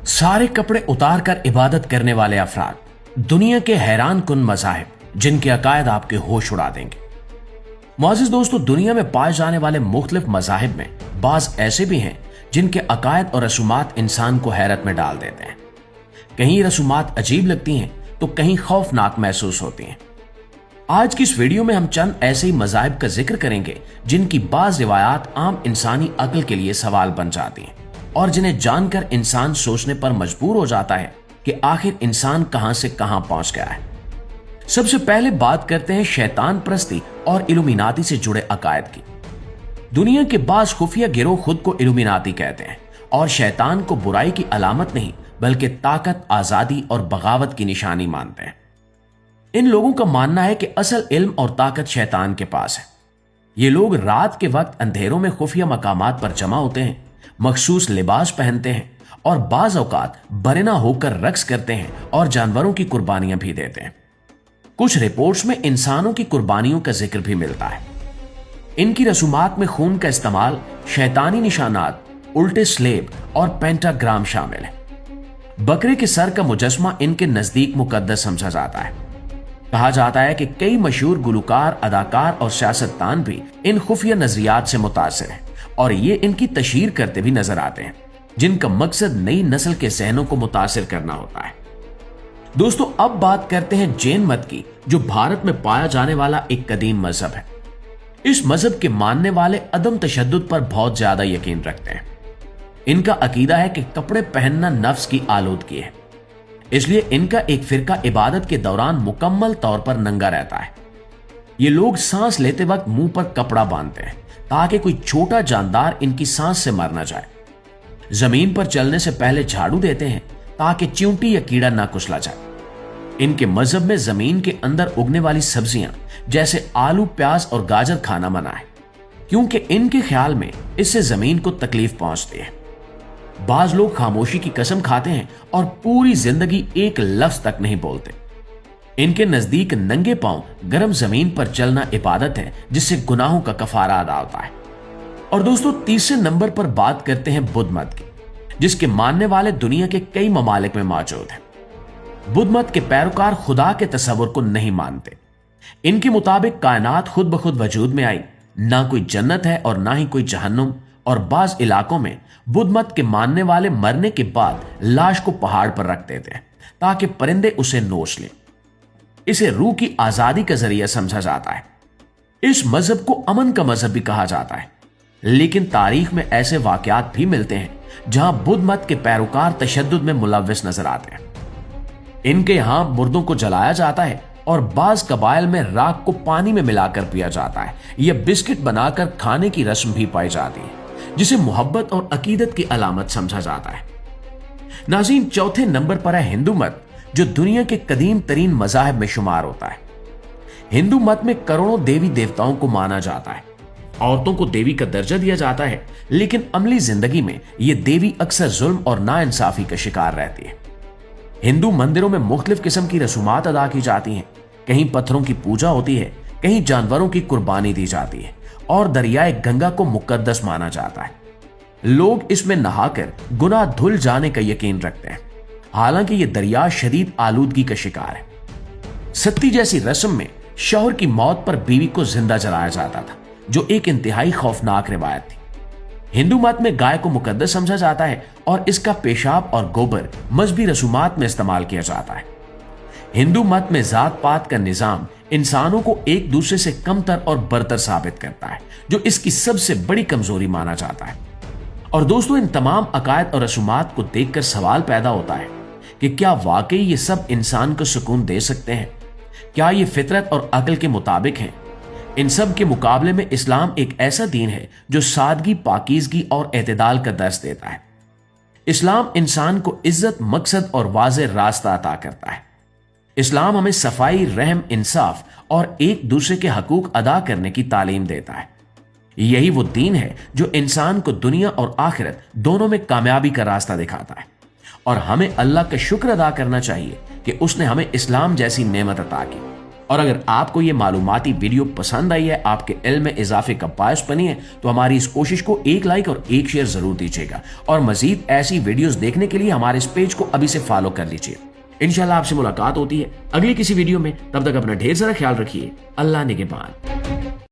सारे कपड़े उतार कर इबादत करने वाले अफराद, दुनिया के हैरान कुन मज़ाहिब जिनके अकायद आपके होश उड़ा देंगे। मुअज़्ज़िज़ दोस्तों, दुनिया में पाए जाने वाले मुख्तलिफ मज़ाहिब में बाज ऐसे भी हैं जिनके अकायद और रसूमात इंसान को हैरत में डाल देते हैं। कहीं रसूमात अजीब लगती हैं तो कहीं खौफनाक महसूस होती हैं। आज की इस वीडियो में हम चंद ऐसे ही मज़ाहिब का जिक्र करेंगे जिनकी बाज रिवायात आम इंसानी अक्ल के लिए सवाल बन जाती हैं और जिन्हें जानकर इंसान सोचने पर मजबूर हो जाता है कि आखिर इंसान कहां से कहां पहुंच गया है। सबसे पहले बात करते हैं शैतान परस्ती और इल्यूमिनाती से जुड़े अकायद की। दुनिया के बाज खुफिया गिरोह खुद को इल्यूमिनाती कहते हैं और शैतान को बुराई की अलामत नहीं बल्कि ताकत, आजादी और बगावत की निशानी मानते हैं। इन लोगों का मानना है कि असल इल्म और ताकत शैतान के पास है। ये लोग रात के वक्त अंधेरों में खुफिया मकामात पर जमा होते हैं, मखसूस लिबास पहनते हैं और बाज औकात बरना होकर रक्स करते हैं और जानवरों की कुर्बानियां भी देते हैं। कुछ रिपोर्ट्स में इंसानों की कुर्बानियों का जिक्र भी मिलता है। इनकी रसूमात में खून का इस्तेमाल, शैतानी निशानात, उल्टे स्लेब और पेंटाग्राम शामिल है। बकरे के सर का मुजस्मा इनके नजदीक मुकद्दस समझा जाता है। कहा जाता है कि कई मशहूर गुलकार, अदाकार और सियासतदान भी इन खुफिया नजरियात से मुतासिर हैं और ये इनकी तशहीर करते भी नजर आते हैं, जिनका मकसद नई नस्ल के जहनों को मुतासिर करना होता है। दोस्तों, अब बात करते हैं जैन मत की, जो भारत में पाया जाने वाला एक कदीम मजहब है। इस मजहब के मानने वाले अदम तशद्दुद पर बहुत ज्यादा यकीन रखते हैं। इनका अकीदा है कि कपड़े पहनना नफ्स की आलूदगी है, इसलिए इनका एक फिरका इबादत के दौरान मुकम्मल तौर पर नंगा रहता है। ये लोग सांस लेते वक्त मुंह पर कपड़ा बांधते हैं ताकि कोई छोटा जानदार इनकी सांस से मर ना जाए। जमीन पर चलने से पहले झाड़ू देते हैं ताकि चींटी या कीड़ा ना कुचला जाए। इनके मजहब में जमीन के अंदर उगने वाली सब्जियां जैसे आलू, प्याज और गाजर खाना मना है, क्योंकि इनके ख्याल में इससे जमीन को तकलीफ पहुंचती है। बाज लोग खामोशी की कसम खाते हैं और पूरी जिंदगी एक लफ्ज तक नहीं बोलते। इनके नजदीक नंगे पांव गर्म जमीन पर चलना इबादत है, जिससे गुनाहों का कफारा अदा होता है। और दोस्तों, तीसरे नंबर पर बात करते हैं बुद्ध मत की, जिसके मानने वाले दुनिया के कई ममालिक में मौजूद हैं। बुद्ध मत के पैरोकार खुदा के तस्वुर को नहीं मानते। इनके मुताबिक कायनात खुद ब खुद वजूद में आई, ना कोई जन्नत है और ना ही कोई जहन्नुम। और बाज इलाकों में बुद्ध मत के मानने वाले मरने के बाद लाश को पहाड़ पर रख देते हैं ताकि परिंदे उसे नोच लें। इसे रूह की आजादी का जरिया समझा जाता है। इस मजहब को अमन का मजहब भी कहा जाता है, लेकिन तारीख में ऐसे वाकयात भी मिलते हैं जहां बुद्ध मत के पैरोकार तशद्दुद में मुलव्विस नजर आते हैं। इनके यहां मुर्दों को जलाया जाता है और बाज कबाइल में राख को पानी में मिलाकर पिया जाता है या बिस्किट बनाकर खाने की रस्म भी पाई जाती है, जिसे मोहब्बत और अकीदत की अलामत समझा जाता है। नाज़रीन, चौथे नंबर पर है हिंदू मत, जो दुनिया के कदीम तरीन मज़ाहिब में शुमार होता है। हिंदू मत में करोड़ों देवी देवताओं को माना जाता है। औरतों को देवी का दर्जा दिया जाता है, लेकिन अमली जिंदगी में यह देवी अक्सर जुल्म और नाइंसाफी का शिकार रहती है। हिंदू मंदिरों में मुख्तलिफ किस्म की रसूमात अदा की जाती हैं। कहीं पत्थरों की पूजा होती है, कहीं जानवरों की कुर्बानी दी जाती है और दरियाए गंगा को मुकद्दस माना जाता है। लोग इसमें नहाकर गुनाह धुल जाने का यकीन रखते हैं, हालांकि यह दरिया शदीद आलूदगी का शिकार है। सत्ती जैसी रस्म में शौहर की मौत पर बीवी को जिंदा जलाया जाता था, जो एक इंतहाई खौफनाक रिवायत थी। हिंदू मत में गाय को मुकद्दस समझा जाता है और इसका पेशाब और गोबर मजहबी रसूमात में इस्तेमाल किया जाता है। हिंदू मत में जात पात का निजाम इंसानों को एक दूसरे से कमतर और बरतर साबित करता है, जो इसकी सबसे बड़ी कमजोरी माना जाता है। और दोस्तों, इन तमाम अकायद और रसूमात को देखकर सवाल पैदा होता है कि क्या वाकई ये सब इंसान को सुकून दे सकते हैं? क्या ये फितरत और अक्ल के मुताबिक हैं? इन सब के मुकाबले में इस्लाम एक ऐसा दीन है जो सादगी, पाकीज़गी और एतदाल का दर्स देता है। इस्लाम इंसान को इज्जत, मकसद और वाज़ेह रास्ता अता करता है। इस्लाम हमें सफाई, रहम, इंसाफ और एक दूसरे के हकूक अदा करने की तालीम देता है। यही वो दीन है जो इंसान को दुनिया और आखिरत दोनों में कामयाबी का रास्ता दिखाता है। और हमें अल्लाह का शुक्र अदा करना चाहिए कि उसने हमें इस्लाम जैसी नेमत अता की। اور اگر آپ کو یہ معلوماتی ویڈیو پسند آئی ہے، آپ کے علم میں اضافے کا باعث بنی ہے، تو ہماری اس کوشش کو ایک لائک اور ایک شیئر ضرور دیجیے گا، اور مزید ایسی ویڈیوز دیکھنے کے لیے ہمارے اس پیج کو ابھی سے فالو کر لیجیے۔ انشاءاللہ آپ سے ملاقات ہوتی ہے اگلی کسی ویڈیو میں، تب تک اپنا ڈھیر سارا خیال رکھیے۔ اللہ نگہبان۔